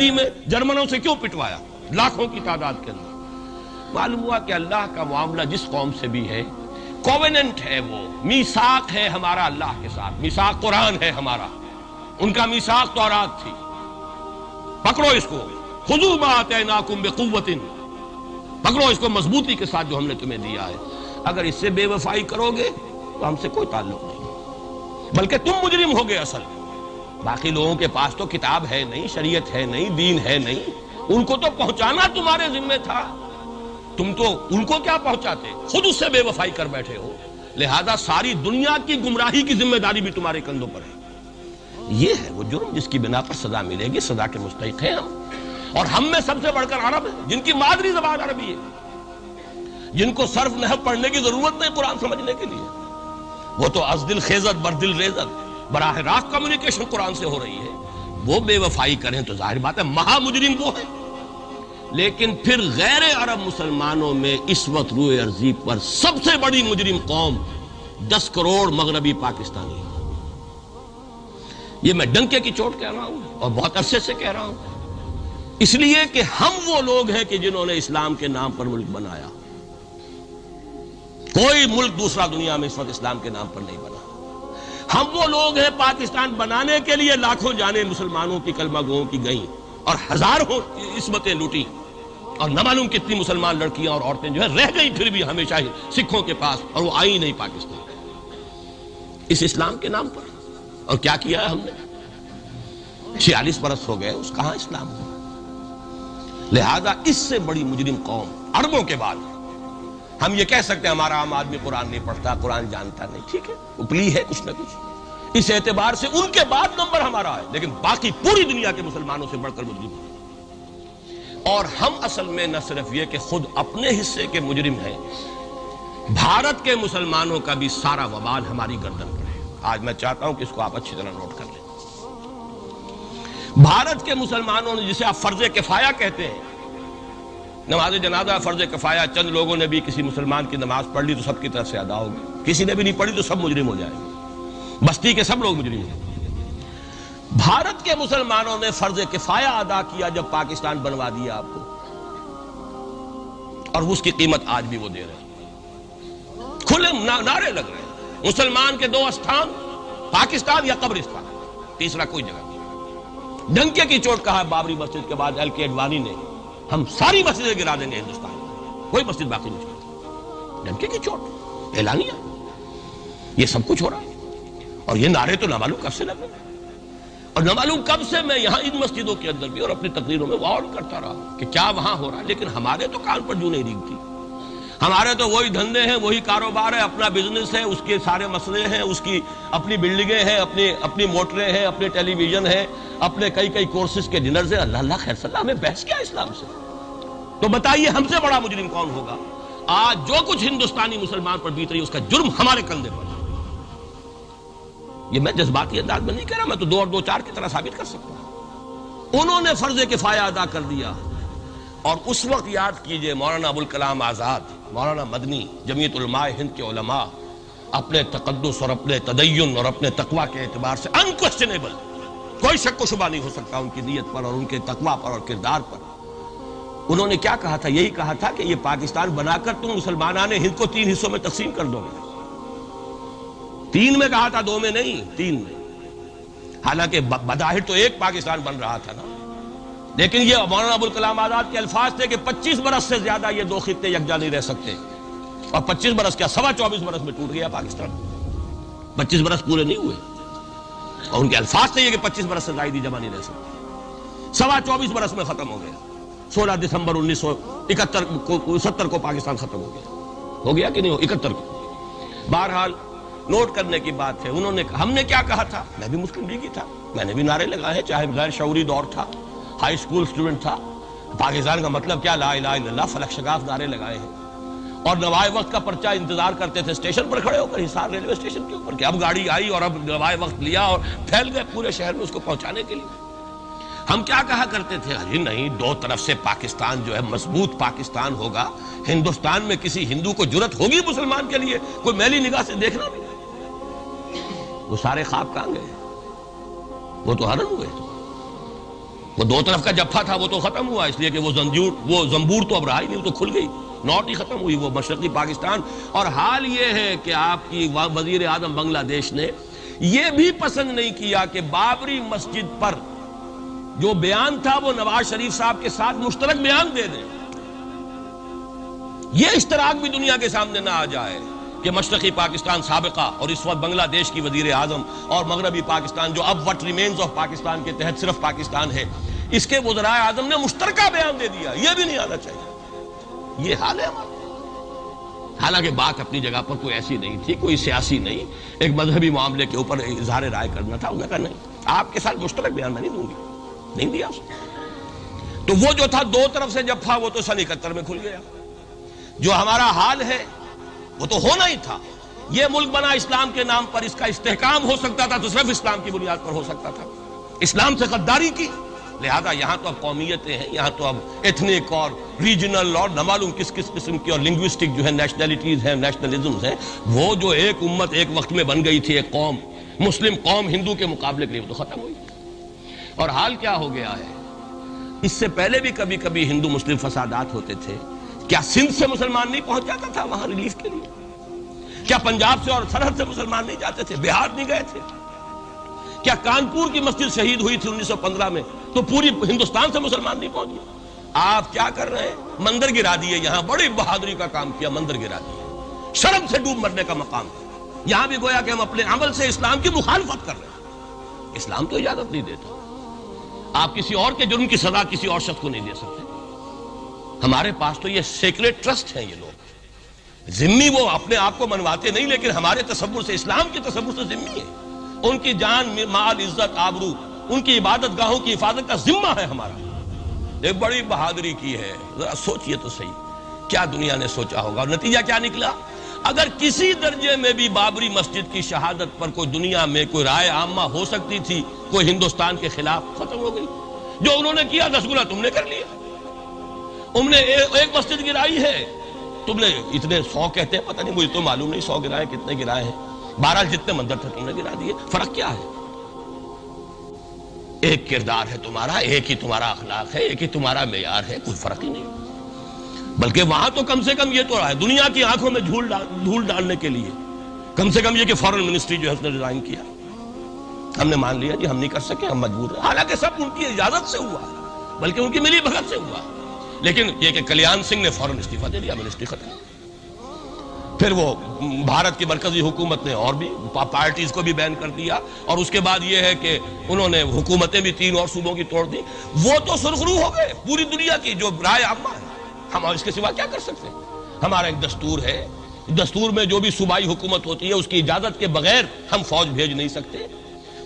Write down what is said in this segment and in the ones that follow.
میں جرمنوں سے کیوں پٹوایا لاکھوں کی تعداد کے اندر؟ معلوم ہوا کہ اللہ کا معاملہ جس قوم سے بھی ہے کووننٹ ہے، وہ میثاق ہے ہمارا اللہ کے ساتھ، میثاق قرآن ہے ہمارا، ان کا میثاق تورات تھی۔ پکڑو اس کو، خذوا ما آتیناکم بقوۃ، پکڑو اس کو مضبوطی کے ساتھ جو ہم نے تمہیں دیا ہے۔ اگر اس سے بے وفائی کرو گے تو ہم سے کوئی تعلق نہیں، بلکہ تم مجرم ہوگے اصل۔ باقی لوگوں کے پاس تو کتاب ہے نہیں، شریعت ہے نہیں، دین ہے نہیں، ان کو تو پہنچانا تمہارے ذمہ تھا، تم تو ان کو کیا پہنچاتے، خود اس سے بے وفائی کر بیٹھے ہو۔ لہذا ساری دنیا کی گمراہی کی ذمہ داری بھی تمہارے کندھوں پر ہے۔ یہ ہے وہ جرم جس کی بنا پر سزا ملے گی، سزا کے مستحق ہیں ہم، اور ہم میں سب سے بڑھ کر عرب ہیں جن کی مادری زبان عربی ہے، جن کو صرف نحو پڑھنے کی ضرورت نہیں قرآن سمجھنے کے لیے، وہ تو از دل خیزت بر دل ریزت، براہ راست کمیونیکیشن قرآن سے ہو رہی ہے۔ وہ بے وفائی کریں تو ظاہر بات ہے مہا مجرم وہ ہے۔ لیکن پھر غیر عرب مسلمانوں میں اس وقت روئے ارضی پر سب سے بڑی مجرم قوم 10 کروڑ مغربی پاکستانی، یہ میں ڈنکے کی چوٹ کہہ رہا ہوں اور بہت عرصے سے کہہ رہا ہوں، اس لیے کہ ہم وہ لوگ ہیں کہ جنہوں نے اسلام کے نام پر ملک بنایا۔ کوئی ملک دوسرا دنیا میں اس وقت اسلام کے نام پر نہیں بنا۔ ہم وہ لوگ ہیں پاکستان بنانے کے لیے لاکھوں جانیں مسلمانوں کی کلمہ گوؤں کی گئیں اور ہزاروں عصمتیں لوٹی، اور نہ معلوم کتنی مسلمان لڑکیاں اور عورتیں جو ہے رہ گئی پھر بھی ہمیشہ ہی سکھوں کے پاس، اور وہ آئی نہیں پاکستان اس اسلام کے نام پر۔ اور کیا کیا ہے ہم نے؟ 46 برس ہو گئے، اس کہاں اسلام ہوا؟ لہذا اس سے بڑی مجرم قوم عربوں کے بعد ہم یہ کہہ سکتے ہیں ہمارا عام آدمی قرآن نہیں پڑھتا، قرآن جانتا نہیں، ٹھیک ہے، اپلی ہے کچھ نہ کچھ، اس اعتبار سے ان کے بعد نمبر ہمارا ہے، لیکن باقی پوری دنیا کے مسلمانوں سے بڑھ کر مجرم ہیں۔ اور ہم اصل میں نہ صرف یہ کہ خود اپنے حصے کے مجرم ہیں، بھارت کے مسلمانوں کا بھی سارا وبال ہماری گردن پر ہے۔ آج میں چاہتا ہوں کہ اس کو آپ اچھی طرح نوٹ کر لیں۔ بھارت کے مسلمانوں نے، جسے آپ فرض کفایہ کہتے ہیں، نماز جنازہ فرض کفایہ، چند لوگوں نے بھی کسی مسلمان کی نماز پڑھ لی تو سب کی طرف سے ادا ہوگی، کسی نے بھی نہیں پڑھی تو سب مجرم ہو جائیں گے، بستی کے سب لوگ مجرم ہیں۔ بھارت کے مسلمانوں نے فرض کفایہ ادا کیا جب پاکستان بنوا دیا آپ کو، اور اس کی قیمت آج بھی وہ دے رہے ہیں، کھلے نعرے لگ رہے ہیں، مسلمان کے 2 استھان، پاکستان یا قبرستان، تیسرا کوئی جگہ نہیں۔ ڈنکے کی چوٹ کہا بابری مسجد کے بعد ایل کے اڈوانی نے، ہم ساری مسجدیں گرا دیں گے ہندوستان میں، کوئی مسجد باقی نہیں چھوڑی۔ ڈنکے کی چوٹ اعلانیہ، یہ سب کچھ ہو رہا ہے، اور یہ نعرے تو نہ معلوم کب سے لگ رہے ہیں، اور نہ معلوم کب سے میں یہاں ان مسجدوں کے اندر بھی اور اپنی تقریروں میں وارن کرتا رہا کہ کیا وہاں ہو رہا ہے، لیکن ہمارے تو کان پر جو نہیں ریگتی، ہمارے تو وہی دھندے ہیں، وہی کاروبار ہے، اپنا بزنس ہے، اس کے سارے مسئلے ہیں، اس کی اپنی بلڈنگیں ہیں، اپنی موٹریں ہیں، اپنے ٹیلی ویژن ہیں، اپنے کئی کورسز کے ڈنرز ہیں۔ اللہ خیر صلی اللہ، ہمیں بحث کیا اسلام سے؟ تو بتائیے ہم سے بڑا مجرم کون ہوگا؟ آج جو کچھ ہندوستانی مسلمان پر بیت رہی ہے اس کا جرم ہمارے کندھے پر ہے۔ یہ میں جذباتی انداز میں نہیں کہہ رہا، میں تو 2 اور 2 4 کی طرح ثابت کر سکتا ہوں۔ انہوں نے فرض کفایہ ادا کر دیا، اور اس وقت یاد کیجئے مولانا ابوالکلام آزاد، مولانا مدنی، جمعیت علماء ہند کے علماء اپنے تقدس اور اپنے تدین اور اپنے تقوی کے اعتبار سے انکوسچنیبل، کوئی شک و شبہ نہیں ہو سکتا ان کی نیت پر اور ان کے تقوی پر اور کردار پر، انہوں نے کیا کہا تھا؟ یہی کہا تھا کہ یہ پاکستان بنا کر تم مسلمانان ہند کو 3 حصوں میں تقسیم کر دو گے۔ 3 میں کہا تھا، 2 میں نہیں، 3 میں۔ حالانکہ بظاہر تو ایک پاکستان بن رہا تھا نا، لیکن یہ مولانا ابوالکلام آزاد کے الفاظ تھے کہ 25 برس سے زیادہ یہ 2 خطے یکجا نہیں رہ سکتے، اور 25 برس کیا 24.25 برس میں ٹوٹ گیا پاکستان، 25 برس پورے نہیں ہوئے، اور ان کے الفاظ تھے یہ کہ 25 برس سے زائد جمع نہیں رہ سکتے، 24.25 برس میں ختم ہو گیا۔ 16 دسمبر 1970 کو پاکستان ختم ہو گیا کہ نہیں؟ 71 کو۔ بہرحال نوٹ کرنے کی بات ہے، انہوں نے، ہم نے کیا کہا تھا؟ میں بھی مسلم لیگی تھا، میں نے بھی نعرے لگائے ہیں، چاہے غیر شعوری دور تھا، ہائی اسکول اسٹوڈنٹ تھا، پاکستان کا مطلب کیا، لا الہ الا اللہ، فلک شگاف نعرے لگائے ہیں، اور نوائے وقت کا پرچہ انتظار کرتے تھے اسٹیشن پر کھڑے ہو کر، حصار ریلوے اسٹیشن کے اوپر، کہ اب گاڑی آئی اور اب نوائے وقت لیا اور پھیل گئے پورے شہر میں اس کو پہنچانے کے لیے۔ ہم کیا کہا کرتے تھے؟ ارے نہیں، 2 طرف سے پاکستان جو ہے مضبوط پاکستان ہوگا، ہندوستان میں کسی ہندو کو جرت ہوگی مسلمان کے لیے کوئی میلی نگاہ سے دیکھنا بھی؟ وہ سارے خواب کہاں گئے؟ وہ تو ہرن ہوئے. وہ دو طرف کا جفا تھا وہ تو ختم ہوا، اس لیے کہ وہ زنبور تو اب رہا ہی نہیں، وہ تو کھل گئی، نوٹ ہی ختم ہوئی وہ مشرقی پاکستان. اور حال یہ ہے کہ آپ کی وزیر اعظم بنگلہ دیش نے یہ بھی پسند نہیں کیا کہ بابری مسجد پر جو بیان تھا وہ نواز شریف صاحب کے ساتھ مشترک بیان دے دیں. یہ اشتراک بھی دنیا کے سامنے نہ آ جائے کہ مشرقی پاکستان سابقہ اور اس وقت بنگلہ دیش کی وزیر اعظم اور مغربی پاکستان جو اب وٹ ریمینز آف پاکستان کے تحت صرف پاکستان ہے، اس کے وزراء اعظم نے مشترکہ بیان دے دیا. یہ بھی نہیں آنا چاہیے. یہ حال ہے ہمارا. حالانکہ بات اپنی جگہ پر کوئی ایسی نہیں تھی، کوئی سیاسی نہیں، ایک مذہبی معاملے کے اوپر اظہار رائے کرنا تھا. انہوں نے کہا نہیں، آپ کے ساتھ مشترک بیان میں نہیں دوں گی. نہیں دیا اس نے. تو وہ جو تھا دو طرف سے جب تھا وہ تو سن 71 میں کھل گیا. جو ہمارا حال ہے وہ تو ہونا ہی تھا. یہ ملک بنا اسلام کے نام پر، اس کا استحکام ہو سکتا تھا تو صرف اسلام کی بنیاد پر ہو سکتا تھا. اسلام سے غداری کی، لہذا یہاں تو اب قومیتیں ہیں، یہاں تو اب ایتھنک اور ریجنل اور نہ معلوم کس کس قسم کی اور لنگوسٹک جو ہے نیشنلٹیز ہیں، نیشنلزمز ہیں. وہ جو ایک امت ایک وقت میں بن گئی تھی، ایک قوم، مسلم قوم ہندو کے مقابلے کے لیے، وہ تو ختم ہوئی. اور حال کیا ہو گیا ہے؟ اس سے پہلے بھی کبھی کبھی ہندو مسلم فسادات ہوتے تھے. کیا سندھ سے مسلمان نہیں پہنچ جاتا تھا وہاں ریلیف کے لیے؟ کیا پنجاب سے اور سرحد سے مسلمان نہیں جاتے تھے؟ بہار نہیں گئے تھے؟ کیا کانپور کی مسجد شہید ہوئی تھی 1915 میں تو پوری ہندوستان سے مسلمان نہیں پہنچ گئے؟ آپ کیا کر رہے ہیں؟ مندر گرا دیے. یہاں بڑی بہادری کا کام کیا، مندر گرا دیے. شرم سے ڈوب مرنے کا مقام ہے. یہاں بھی گویا کہ ہم اپنے عمل سے اسلام کی مخالفت کر رہے ہیں. اسلام تو اجازت نہیں دیتا. آپ کسی اور کے جرم کی سزا کسی اور شخص کو نہیں دے سکتے. ہمارے پاس تو یہ سیکریٹ ٹرسٹ ہیں. یہ لوگ ذمہ وہ اپنے آپ کو منواتے نہیں، لیکن ہمارے تصور سے، اسلام کے تصور سے ذمہ ہے. ان کی جان، مال، عزت، آبرو، ان کی عبادت گاہوں کی حفاظت کا ذمہ ہے ہمارا. ایک بڑی بہادری کی ہے. ذرا سوچئے تو صحیح کیا دنیا نے سوچا ہوگا. اور نتیجہ کیا نکلا؟ اگر کسی درجے میں بھی بابری مسجد کی شہادت پر کوئی دنیا میں کوئی رائے عامہ ہو سکتی تھی کوئی ہندوستان کے خلاف، ختم ہو گئی. جو انہوں نے کیا 10 گنا تم نے کر لیا. تم نے ایک مسجد گرائی ہے، تم نے اتنے 100 کہتے ہیں، پتہ نہیں مجھے تو معلوم نہیں 100 گرائے کتنے گرائے ہیں. بہرحال جتنے مندر تھے تم نے گرا دیے. فرق کیا ہے؟ ایک کردار ہے تمہارا، ایک ہی تمہارا اخلاق ہے، ایک ہی تمہارا معیار ہے. کوئی فرق ہی نہیں. بلکہ وہاں تو کم سے کم یہ تو رہا ہے دنیا کی آنکھوں میں دھول ڈالنے کے لیے کم سے کم یہ کہ فارن منسٹری جو ہے اس نے ریزائن کیا. ہم نے مان لیا جی ہم نہیں کر سکے، ہم مجبور ہیں. حالانکہ سب ان کی اجازت سے ہوا، بلکہ ان کی ملی بھگت سے ہوا. لیکن یہ کہ کلیان سنگھ نے فوراً استعفیٰ دے دیا، منسٹری ختم. پھر وہ بھارت کی مرکزی حکومت نے اور بھی پارٹیز کو بھی بین کر دیا. اور اس کے بعد یہ ہے کہ انہوں نے حکومتیں بھی 3 اور صوبوں کی توڑ دی. وہ تو سرخرو ہو گئے پوری دنیا کی جو رائے عامہ ہے. ہم اس کے سوا کیا کر سکتے ہیں؟ ہمارا ایک دستور ہے، دستور میں جو بھی صوبائی حکومت ہوتی ہے اس کی اجازت کے بغیر ہم فوج بھیج نہیں سکتے.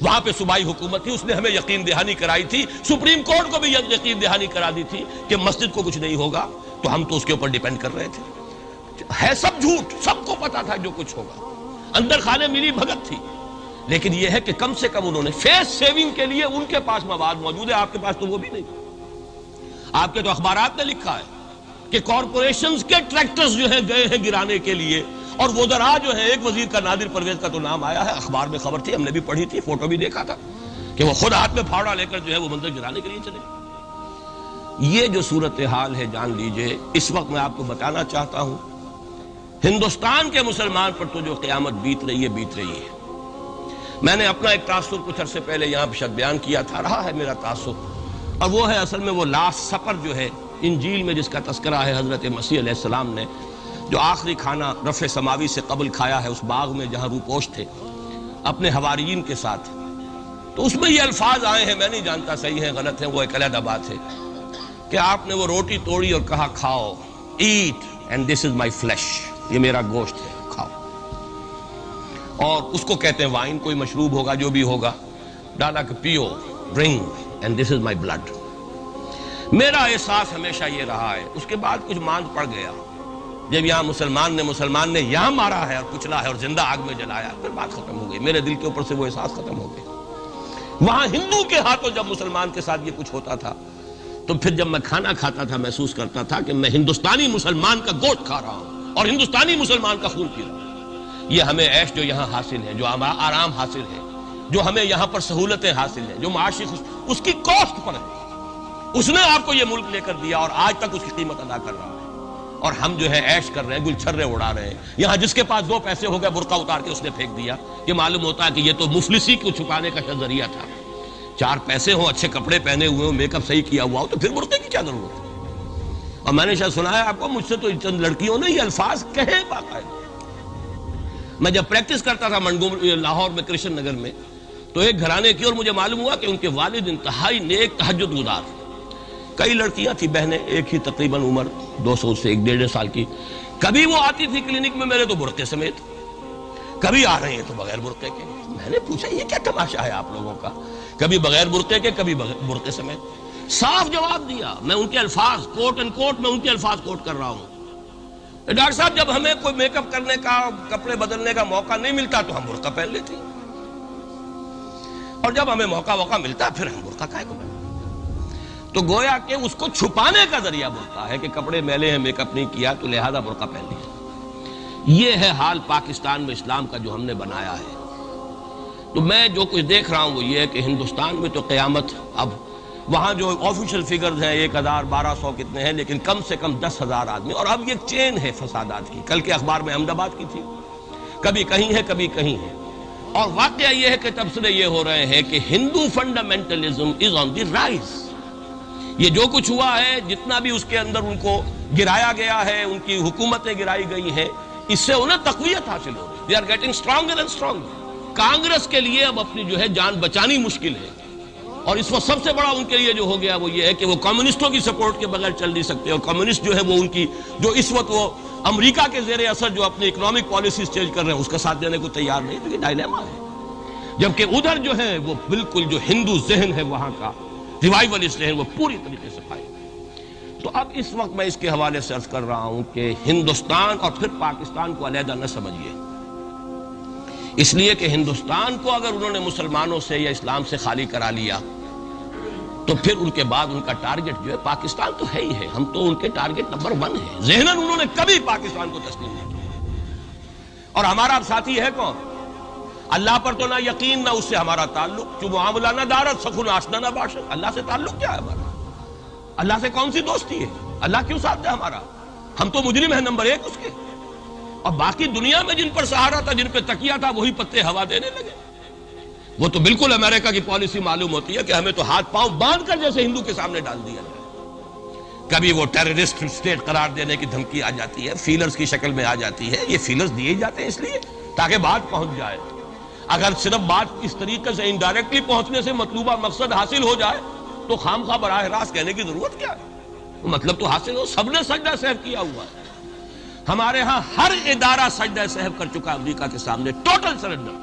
وہاں پہ صوبائی حکومت تھی، اس نے ہمیں یقین دہانی کرائی تھی. سپریم کورٹ کو بھی یقین دہانی کرا دی تھی کہ مسجد کو کچھ نہیں ہوگا، تو ہم تو اس کے اوپر ڈیپینڈ کر رہے تھے. ہے سب جھوٹ، سب کو پتا تھا جو کچھ ہوگا. اندر خانے ملی بھگت تھی. لیکن یہ ہے کہ کم سے کم انہوں نے فیس سیونگ کے لیے ان کے پاس مواد موجود ہے، آپ کے پاس تو وہ بھی نہیں. آپ کے تو اخبارات نے لکھا ہے کہ کارپوریشنز کے ٹریکٹرز جو ہیں گئے ہیں گرانے کے لیے. اور وزراء جو ہے، ایک وزیر کا نادر پرویز کا تو نام آیا ہے، اخبار میں خبر تھی، ہم نے بھی پڑھی تھی، فوٹو بھی دیکھا تھا کہ وہ خود ہاتھ میں پھاوڑا لے کر جو ہے وہ مندر گرانے کے لیے چلے. یہ جو صورتحال ہے جان لیجئے. اس وقت میں آپ کو بتانا چاہتا ہوں ہندوستان کے مسلمان پر تو جو قیامت بیت رہی ہے بیت رہی ہے. میں نے اپنا ایک تاثر کچھ عرصے پہلے یہاں پہ بیان کیا تھا، رہا ہے میرا تاثر، اور وہ ہے اصل میں وہ لاسٹ سپر جو ہے انجیل میں جس کا تذکرہ ہے حضرت مسیح علیہ السلام نے جو آخری کھانا رفع سماوی سے قبل کھایا ہے اس باغ میں جہاں روپوش تھے اپنے حواریین کے ساتھ. تو اس میں یہ الفاظ آئے ہیں، میں نہیں جانتا صحیح ہیں غلط ہیں، وہ ایک علیحدہ بات ہے، کہ آپ نے وہ روٹی توڑی اور کہا کھاؤ، eat and this is my flesh, یہ میرا گوشت ہے، کھاؤ. اور اس کو کہتے ہیں وائن، کوئی مشروب ہوگا جو بھی ہوگا، ڈالا کہ پیو، drink and this is my blood. میرا احساس ہمیشہ یہ رہا ہے. اس کے بعد کچھ ماند پڑ گیا جب یہاں مسلمان نے یہاں مارا ہے اور کچلا ہے اور زندہ آگ میں جلایا، پھر بات ختم ہو گئی. میرے دل کے اوپر سے وہ احساس ختم ہو گیا. وہاں ہندو کے ہاتھوں جب مسلمان کے ساتھ یہ کچھ ہوتا تھا تو پھر جب میں کھانا کھاتا تھا محسوس کرتا تھا کہ میں ہندوستانی مسلمان کا گوشت کھا رہا ہوں اور ہندوستانی مسلمان کا خون پی رہا ہوں. یہ ہمیں عیش جو یہاں حاصل ہے، جو آرام حاصل ہے، جو ہمیں یہاں پر سہولتیں حاصل ہیں، جو معاشی اس کی کاسٹ پر ہے. اس نے آپ کو یہ ملک لے کر دیا اور آج تک اس کی قیمت ادا کر رہا ہے. اور ہم جو ہے عیش کر رہے ہیں، گل چھرے اڑا رہے ہیں. یہاں جس کے پاس 2 پیسے ہو گئے برقع اتار کے اس نے پھینک دیا. یہ معلوم ہوتا ہے کہ یہ تو مفلسی کو چھپانے کا ذریعہ تھا. 4 پیسے ہوں، اچھے کپڑے پہنے ہوئے ہوں، میک اپ صحیح کیا ہوا ہو، تو پھر برقعے کی کیا ضرورت ہے؟ اور میں نے شاید سنا ہے آپ کو، مجھ سے تو چند لڑکیوں نے یہ الفاظ کہے باقاعدہ. میں جب پریکٹس کرتا تھا لاہور میں کرشن نگر میں، تو ایک گھرانے کی، اور مجھے معلوم ہوا کہ ان کے والد انتہائی نیک تہجد گزار. کئی لڑکیاں تھیں بہنیں، ایک ہی تقریباً عمر 200 سے 1.5 سال کی. کبھی وہ آتی تھی کلینک میں میرے تو برقعے سمیت، کبھی آ رہے ہیں تو بغیر برقعے کے. میں نے پوچھا یہ کیا تماشا ہے آپ لوگوں کا، کبھی بغیر برقعے کے کبھی برقعے سمیت. صاف جواب دیا. میں ان کے الفاظ کوٹ اینڈ کوٹ میں ان کے الفاظ کوٹ کر رہا ہوں. ڈاکٹر صاحب جب ہمیں کوئی میک اپ کرنے کا، کپڑے بدلنے کا موقع نہیں ملتا تو ہم برقع پہن لیتے ہیں، اور جب ہمیں موقع ملتا پھر ہم برقع کائے کو پہنتے. تو گویا کہ اس کو چھپانے کا ذریعہ برقع ہے کہ کپڑے میلے ہیں، میک اپ نہیں کیا تو لہذا برقع پہن لیا. یہ ہے حال پاکستان میں اسلام کا جو ہم نے بنایا ہے. تو میں جو کچھ دیکھ رہا ہوں وہ یہ ہے کہ ہندوستان میں تو قیامت، اب وہاں جو آفیشیل فگرز ہیں 1000 1200 کتنے ہیں، لیکن کم سے کم 10,000 آدمی. اور اب یہ چین ہے فسادات کی. کل کے اخبار میں احمد آباد کی تھی، کبھی کہیں ہے کبھی کہیں ہے. اور واقعہ یہ ہے کہ تبصرے یہ ہو رہے ہیں کہ ہندو فنڈامنٹلزم از آن دی رائز. یہ جو کچھ ہوا ہے، جتنا بھی اس کے اندر ان کو گرایا گیا ہے، ان کی حکومتیں گرائی گئی ہیں، اس سے انہیں تقویت حاصل ہو رہی ہے. They are getting stronger and stronger. Congress کے لیے اب اپنی جو ہے جان بچانی مشکل ہے. اور اس وقت سب سے بڑا ان کے لیے جو ہو گیا وہ یہ ہے کہ وہ کمیونسٹوں کی سپورٹ کے بغیر چل نہیں سکتے. اور کمیونسٹ جو ہے وہ ان کی جو اس وقت وہ امریکہ کے زیر اثر جو اپنی اکنامک پالیسیز چینج کر رہے ہیں اس کا ساتھ دینے کو تیار نہیں. تو یہ ڈائلیما ہے. جبکہ ادھر جو ہے وہ بالکل جو ہندو ذہن ہے وہاں کا ریوائولسٹ ذہن وہ پوری طریقے سے پائے. تو اب اس وقت میں اس کے حوالے سے عرض کر رہا ہوں کہ ہندوستان اور پھر پاکستان کو علیحدہ نہ سمجھیے. اس لیے کہ ہندوستان کو اگر انہوں نے مسلمانوں سے یا اسلام سے خالی کرا لیا تو پھر ان کے بعد ان کا ٹارگٹ جو ہے پاکستان تو ہے ہی ہے. ہم تو ان کے ٹارگٹ نمبر 1 ہیں. ذہناً انہوں نے کبھی پاکستان کو تسلیم نہیں کیا. اور ہمارا اب ساتھی ہے کون؟ اللہ پر تو نہ یقین نہ اس سے ہمارا تعلق. جو معاملہ نہ دارت سخن آشنا نہ باشد. اللہ سے تعلق کیا ہے ہمارا؟ اللہ سے کون سی دوستی ہے؟ اللہ کیوں ساتھ ہے ہمارا؟ ہم تو مجرم ہیں نمبر 1 اس کے. اور باقی دنیا میں جن پر سہارا تھا، جن پہ تکیہ تھا، وہی پتے ہوا دینے لگے. وہ تو بالکل امریکہ کی پالیسی معلوم ہوتی ہے کہ ہمیں تو ہاتھ پاؤں باندھ کر جیسے ہندو کے سامنے ڈال دیا جائے. کبھی وہ ٹیررسٹ اسٹیٹ قرار دینے کی دھمکی آ جاتی ہے، فیلرز کی شکل میں آ جاتی ہے. یہ فیلرز دیے جاتے ہیں اس لیے تاکہ بات پہنچ جائے. اگر صرف بات اس طریقے سے انڈائریکٹلی پہنچنے سے مطلوبہ مقصد حاصل ہو جائے تو خامخواہ براہ راست کہنے کی ضرورت کیا ہے؟ مطلب تو حاصل ہو. سب نے سجدہ سہو کیا ہوا ہے. ہمارے ہاں ہر ادارہ سجدہ سہو کر چکا امریکہ کے سامنے. Total surrender.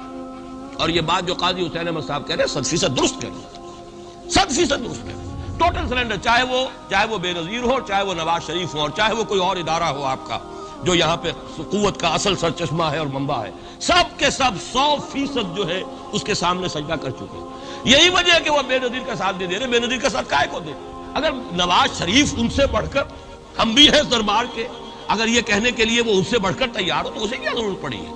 اور یہ بات جو قاضی حسین احمد صاحب کہہ رہے ہیں 100% درست کہہ رہے ہیں. 100% درست کہہ رہے ہیں. Total surrender. چاہے وہ بے نظیر ہو، چاہے وہ نواز شریف ہو، اور چاہے وہ کوئی اور ادارہ ہو آپ کا جو یہاں پہ قوت کا اصل سرچشمہ ہے اور منبع ہے، سب کے سب 100% جو ہے اس کے سامنے سجدہ کر چکے ہیں. یہی وجہ ہے کہ وہ بے نظیر کا ساتھ نہیں دے رہے. بے نظیر کا ساتھ کائے کو دے؟ اگر نواز شریف ان سے بڑھ کر، ہم بھی ہیں دربار کے، اگر یہ کہنے کے لیے وہ ان سے بڑھ کر تیار ہو تو اسے کیا ضرورت پڑی ہے؟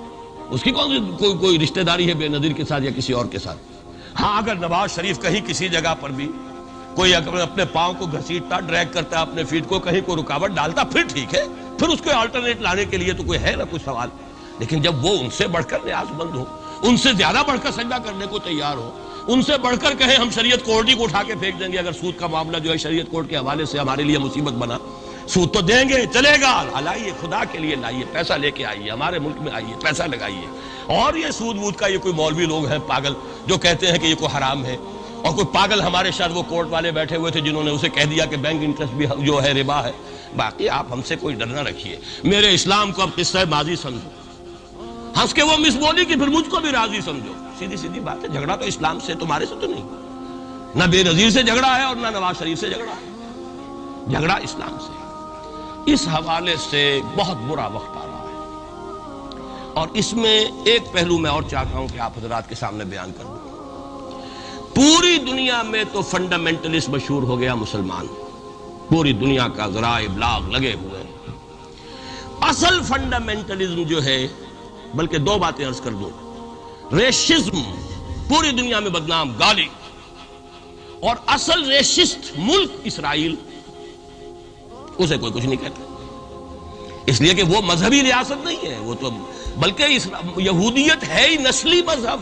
اس کی کون سی کوئی رشتہ داری ہے بے نظیر کے ساتھ یا کسی اور کے ساتھ؟ ہاں اگر نواز شریف کہیں کسی جگہ پر بھی کوئی اگر اپنے پاؤں کو گھسیٹتا، ڈریگ کرتا، اپنے فیٹ کو کہیں کوئی رکاوٹ ڈالتا پھر ٹھیک ہے، پھر اس کو آلٹرنیٹ لانے کے لیے تو کوئی ہے نہ کوئی سوال. لیکن جب وہ ان سے بڑھ کر نیاز مند ہو، ان سے زیادہ بڑھ کر سجدہ کرنے کو تیار ہو، ان سے بڑھ کر کہیں ہم شریعت کورٹ ہی کو اٹھا کے پھینک دیں گے اگر سود کا معاملہ جو ہے شریعت کورٹ کے حوالے سے ہمارے لیے مصیبت بنا، سود تو دیں گے، چلے گا، لائیے خدا کے لیے لائیے، پیسہ لے کے آئیے، ہمارے ملک میں آئیے، پیسہ لگائیے. اور یہ سود وود کا یہ کوئی مولوی لوگ ہیں پاگل جو کہتے ہیں کہ یہ کوئی حرام ہے، اور کوئی پاگل ہمارے شاید وہ کورٹ والے بیٹھے ہوئے تھے جنہوں نے اسے کہہ دیا کہ بینک انٹرسٹ بھی جو ہے ربا ہے. باقی آپ ہم سے کوئی ڈر نہ رکھیے. میرے اسلام کو اب قصہ ماضی سمجھو، ہنس کے وہ مس بولی کہ پھر مجھ کو بھی راضی سمجھو. سیدھی بات ہے. جھگڑا تو اسلام سے تمہارے سے تو نہیں، نہ بے نظیر سے جھگڑا ہے اور نہ نواز شریف سے جھگڑا ہے. جھگڑا اسلام سے. اس حوالے سے بہت برا وقت آ رہا ہے. اور اس میں ایک پہلو میں اور چاہتا ہوں کہ آپ حضرات کے سامنے بیان کر دوں. پوری دنیا میں تو فنڈامنٹلسٹ مشہور ہو گیا مسلمان، پوری دنیا کا ذرائع ابلاغ لگے ہوئے ہیں. اصل فنڈامنٹلزم جو ہے بلکہ دو باتیں عرض کر دوں. ریشزم پوری دنیا میں بدنام گالی، اور اصل ریشسٹ ملک اسرائیل، اسے کوئی کچھ نہیں کہتا، اس لیے کہ وہ مذہبی ریاست نہیں ہے، وہ تو بلکہ یہودیت ہے ہی نسلی مذہب.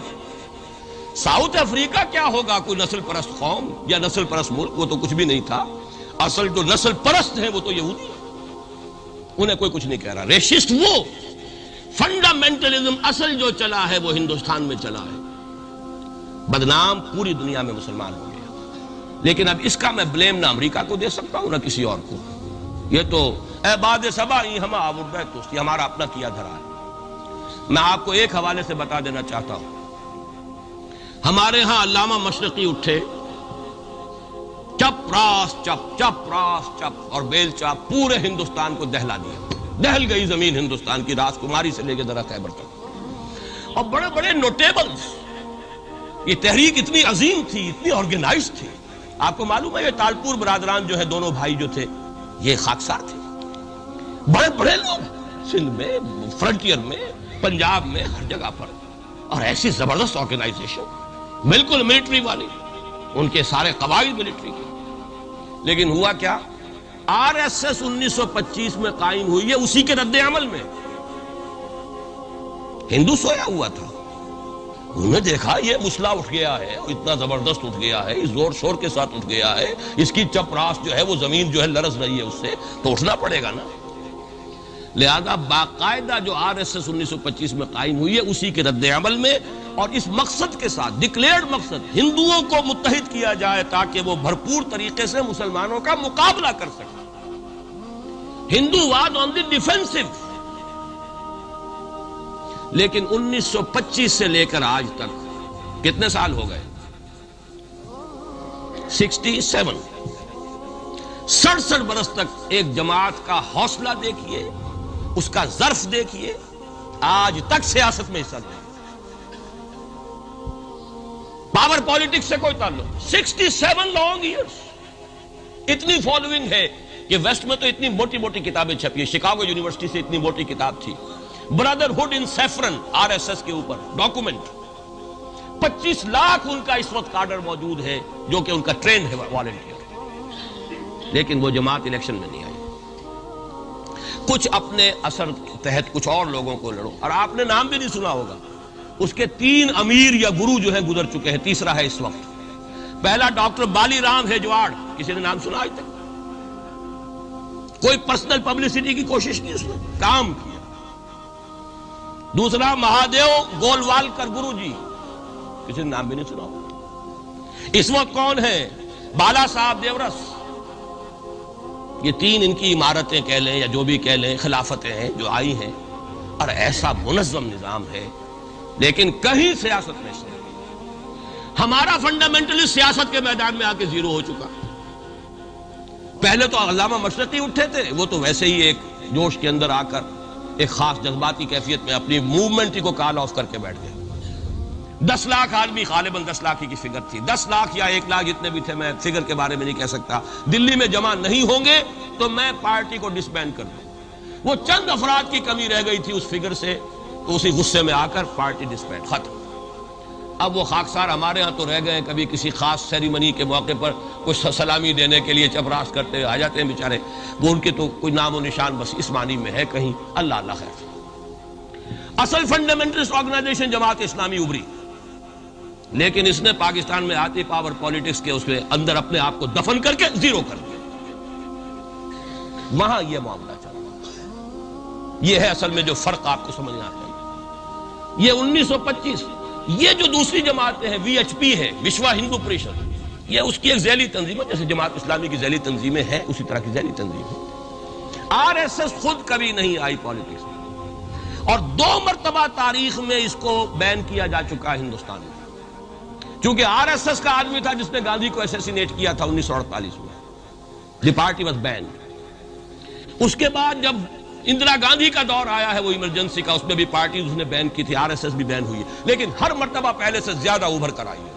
ساؤتھ افریقہ کیا ہوگا کوئی نسل پرست قوم یا نسل پرست ملک؟ وہ تو کچھ بھی نہیں تھا. اصل جو نسل پرست ہیں وہ تو یہودی ہیں، انہیں کوئی کچھ نہیں کہہ رہا. ریشسٹ وہ فنڈامنٹلزم اصل جو چلا ہے وہ ہندوستان میں چلا ہے، بدنام پوری دنیا میں مسلمان ہو گیا. لیکن اب اس کا میں بلیم نہ امریکہ کو دے سکتا ہوں نہ کسی اور کو. یہ تو اے باد سبا ہم آوردہ توستی، ہمارا اپنا کیا دھرا ہے. میں آپ کو ایک حوالے سے بتا دینا چاہتا ہوں. ہمارے ہاں علامہ مشرقی اٹھے، چپ راس چپ چپ راس چپ اور بیل چاپ پورے ہندوستان کو دہلا دیا. دہل گئی زمین ہندوستان کی، راس کماری سے لے کے ذرا خیبر تک. اور بڑے بڑے نوٹیبلز، یہ تحریک اتنی عظیم تھی، اتنی آرگنائز تھی. آپ کو معلوم ہے یہ تالپور برادران جو ہے، دونوں بھائی جو تھے، یہ خاکسار تھے. بڑے بڑے لوگ سندھ میں، فرنٹیئر میں، پنجاب میں، ہر جگہ پر. اور ایسی زبردست آرگنائزیشن، بالکل ملٹری والی، ان کے سارے قواعد ملٹری کے. لیکن ہوا کیا؟ آر ایس ایس 1925 میں قائم ہوئی ہے، اسی کے رد عمل میں. ہندو سویا ہوا تھا، انہوں نے دیکھا یہ مسئلہ اٹھ گیا ہے، اتنا زبردست اٹھ گیا ہے، زور شور کے ساتھ اٹھ گیا ہے، اس کی چپ راس جو ہے وہ زمین جو ہے لرز رہی ہے، اس سے تو اٹھنا پڑے گا نا. لہذا باقاعدہ جو آر ایس ایس 1925 میں قائم ہوئی ہے، اسی کے رد عمل میں، اور اس مقصد کے ساتھ، ڈکلیئرڈ مقصد، ہندوؤں کو متحد کیا جائے تاکہ وہ بھرپور طریقے سے مسلمانوں کا مقابلہ کر سکیں. ہندو واد آن دی ڈیفینسو. لیکن 1925 سے لے کر آج تک کتنے سال ہو گئے؟ 67. 67 برس تک ایک جماعت کا حوصلہ دیکھیے، اس کا ظرف دیکھیے، آج تک سیاست میں حصہ نہیں. پاور پالیٹکس سے کوئی تعلق. 67 لانگ ایئرس. اتنی فالوئنگ ہے کہ ویسٹ میں تو اتنی موٹی موٹی کتابیں چھپی ہیں. شکاگو یونیورسٹی سے اتنی موٹی کتاب تھی، برادرہڈ ان سیفرن، آر ایس ایس کے اوپر ڈاکومنٹ. 25 لاکھ ان کا اس وقت کارڈر موجود ہے جو کہ ان کا ٹرینڈ ہے والنٹیئر. لیکن وہ جماعت الیکشن میں نہیں آئی. کچھ اپنے اثر کے تحت کچھ اور لوگوں کو لڑو. اور آپ نے نام بھی نہیں سنا ہوگا، اس کے 3 امیر یا گرو جو ہیں گزر چکے ہیں، تیسرا ہے اس وقت. پہلا ڈاکٹر بالی رام ہیجواڑ، کسی نے نام سنا آج تک؟ کوئی پرسنل پبلسٹی کی کوشش نہیں، اس نے کام کیا. دوسرا مہادیو گولوالکر گرو جی، کسی نے نام بھی نہیں سنا ہوگا. اس وقت کون ہے؟ بالا صاحب دیورس. یہ 3 ان کی عمارتیں کہہ لیں یا جو بھی کہہ لیں، خلافتیں ہیں جو آئی ہیں، اور ایسا منظم نظام ہے، لیکن کہیں سیاست میں سے. ہمارا فنڈامنٹلسٹ سیاست کے میدان میں آ کے زیرو ہو چکا. پہلے تو علامہ مشرقی اٹھے تھے، وہ تو ویسے ہی ایک جوش کے اندر آ کر ایک خاص جذباتی کیفیت میں اپنی موومنٹ کو کال آف کر کے بیٹھ گئے. 10 لاکھ آدمی، غالباً 10 لاکھ کی فگر تھی، 10 لاکھ یا 1 لاکھ جتنے بھی تھے، میں فگر کے بارے میں نہیں کہہ سکتا، دلی میں جمع نہیں ہوں گے تو میں پارٹی کو ڈسبینڈ کر دوں. وہ چند افراد کی کمی رہ گئی تھی اس فگر سے، تو اسی غصے میں آ کر پارٹی ڈسبینڈ، ختم. اب وہ خاکسار ہمارے ہاں تو رہ گئے، کبھی کسی خاص سیریمنی کے موقع پر کچھ سلامی دینے کے لیے چپراس کرتے آ جاتے ہیں بیچارے. وہ ان کے تو کوئی نام و نشان بس اس معنی میں ہے کہیں. اللہ اللہ خیر. اصل فنڈامنٹلسٹ آرگنائزیشن جماعت اسلامی ابھری، لیکن اس نے پاکستان میں آتی پاور پالیٹکس کے اس کے اندر اپنے آپ کو دفن کر کے زیرو کر دیا. وہاں یہ معاملہ چل رہا. یہ ہے اصل میں جو فرق آپ کو سمجھنا چاہیے. یہ 1925، یہ جو دوسری جماعتیں ہیں، وی ایچ پی ہے، وشوا ہندو پریشد، یہ اس کی ایک ذیلی تنظیم ہے، جیسے جماعت اسلامی کی ذیلی تنظیمیں ہیں اسی طرح کی ذیلی تنظیم ہے. آر ایس ایس خود کبھی نہیں آئی پالیٹکس میں، اور 2 مرتبہ تاریخ میں اس کو بین کیا جا چکا ہے ہندوستان میں. چونکہ آر ایس ایس کا آدمی تھا جس نے گاندھی کو اسیسینیٹ کیا تھا 1948 میں. دی پارٹی واز بینڈ. اس کے بعد جب اندرا گاندھی کا دور آیا ہے وہ ایمرجنسی کا، اس میں بھی پارٹیز اس نے بین کی تھی، آر ایس ایس بھی بین ہوئی ہے، لیکن ہر مرتبہ پہلے سے زیادہ ابھر کر آئی ہے.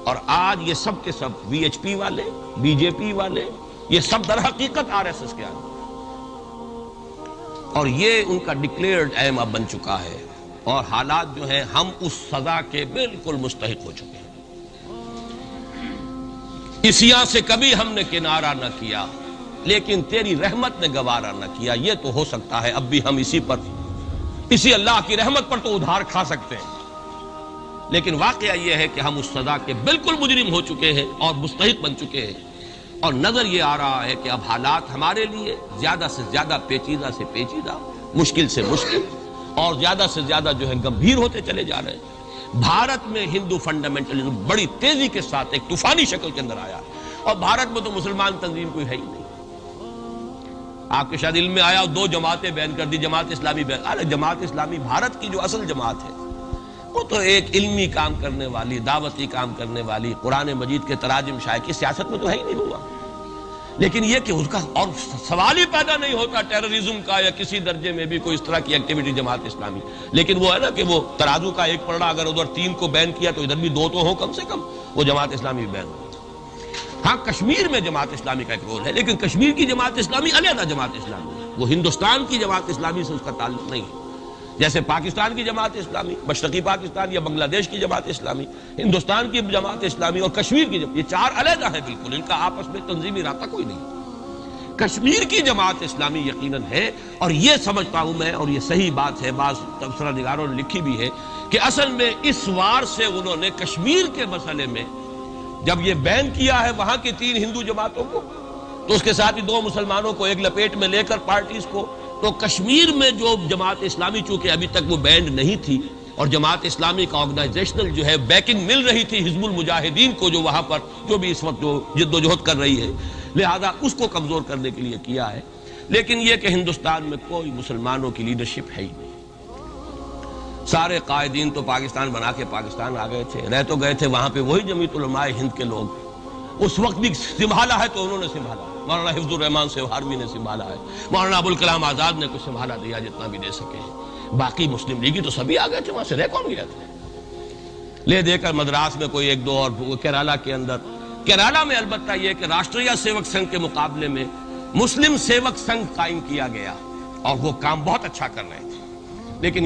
اور آج یہ سب کے سب وی ایچ پی والے، بی جے پی والے، یہ سب در حقیقت آر ایس ایس کے آدمی. اور یہ ان کا ڈکلیئرڈ ایم اب بن چکا ہے، اور حالات جو ہیں ہم اس سزا کے بالکل مستحق ہو چکے ہیں۔ اسیاں سے کبھی ہم نے کنارہ نہ کیا، لیکن تیری رحمت نے گوارا نہ کیا۔ یہ تو ہو سکتا ہے اب بھی ہم اسی اللہ کی رحمت پر تو ادھار کھا سکتے ہیں، لیکن واقعہ یہ ہے کہ ہم اس سزا کے بالکل مجرم ہو چکے ہیں اور مستحق بن چکے ہیں، اور نظر یہ آ رہا ہے کہ اب حالات ہمارے لیے زیادہ سے زیادہ پیچیدہ سے پیچیدہ، مشکل سے مشکل، اور زیادہ سے زیادہ جو ہے گمبھیر ہوتے چلے جا رہے ہیں۔ بھارت میں ہندو فنڈامنٹلزم بڑی تیزی کے ساتھ ایک طوفانی شکل کے اندر آیا ہے، اور بھارت میں تو مسلمان تنظیم کوئی ہے ہی نہیں۔ آپ کے شاید علم میں آیا 2 جماعتیں بین کر دی، جماعت اسلامی بین۔ ارے جماعت اسلامی بھارت کی جو اصل جماعت ہے وہ تو ایک علمی کام کرنے والی، دعوتی کام کرنے والی، قرآن مجید کے تراجم شائع کی سیاست میں تو ہے ہی نہیں ہوا، لیکن یہ کہ اس کا اور سوال ہی پیدا نہیں ہوتا ٹیررزم کا یا کسی درجے میں بھی کوئی اس طرح کی ایکٹیویٹی جماعت اسلامی۔ لیکن وہ ہے نا کہ وہ ترازو کا ایک پلڑا اگر ادھر 3 کو بین کیا تو ادھر بھی 2 تو ہو کم سے کم، وہ جماعت اسلامی بین ہو۔ ہاں کشمیر میں جماعت اسلامی کا ایک رول ہے، لیکن کشمیر کی جماعت اسلامی علیحدہ جماعت اسلامی ہے، وہ ہندوستان کی جماعت اسلامی سے اس کا تعلق نہیں ہے۔ جیسے پاکستان کی جماعت اسلامی، مشرقی پاکستان یا بنگلہ دیش کی جماعت اسلامی، ہندوستان کی جماعت اسلامی اور کشمیر کی جماعت، یہ 4 علیحدہ ہیں بالکل، ان کا آپس میں تنظیمی رابطہ کوئی نہیں۔ کشمیر کی جماعت اسلامی یقیناً ہے، اور یہ سمجھتا ہوں میں، اور یہ صحیح بات ہے، بعض تبصرہ نگاروں نے لکھی بھی ہے کہ اصل میں اس وار سے انہوں نے کشمیر کے مسئلے میں جب یہ بین کیا ہے وہاں کی 3 ہندو جماعتوں کو، تو اس کے ساتھ ہی 2 مسلمانوں کو ایک لپیٹ میں لے کر پارٹیز کو، تو کشمیر میں جو جماعت اسلامی چونکہ ابھی تک وہ بینڈ نہیں تھی، اور جماعت اسلامی کا آرگنائزیشنل جو ہے بیکنگ مل رہی تھی حزب المجاہدین کو، جو وہاں پر جو بھی اس وقت جو جد و جہد کر رہی ہے، لہذا اس کو کمزور کرنے کے لیے کیا ہے۔ لیکن یہ کہ ہندوستان میں کوئی مسلمانوں کی لیڈرشپ ہے ہی نہیں، سارے قائدین تو پاکستان بنا کے پاکستان آ گئے تھے، رہ تو گئے تھے وہاں پہ وہی جمعیت علماء ہند کے لوگ، اس وقت بھی سنبھالا ہے تو انہوں نے سنبھالا، مولانا حفظ الرحمان سیوہاروی نے سنبھالا ہے، مولانا ابوالکلام آزاد نے کچھ سنبھالا دیا جتنا بھی دے سکے ہیں، باقی مسلم لیگی تو سبھی آ گئے تھے، وہاں سے رہ کون گیا تھے؟ لے دے کر مدراس میں کوئی 1-2 اور کیرالہ کے اندر، کیرالہ میں البتہ یہ کہ راشٹریہ سیوک سنگھ کے مقابلے میں مسلم سیوک سنگھ قائم کیا گیا، اور وہ کام بہت اچھا کر رہے تھے، لیکن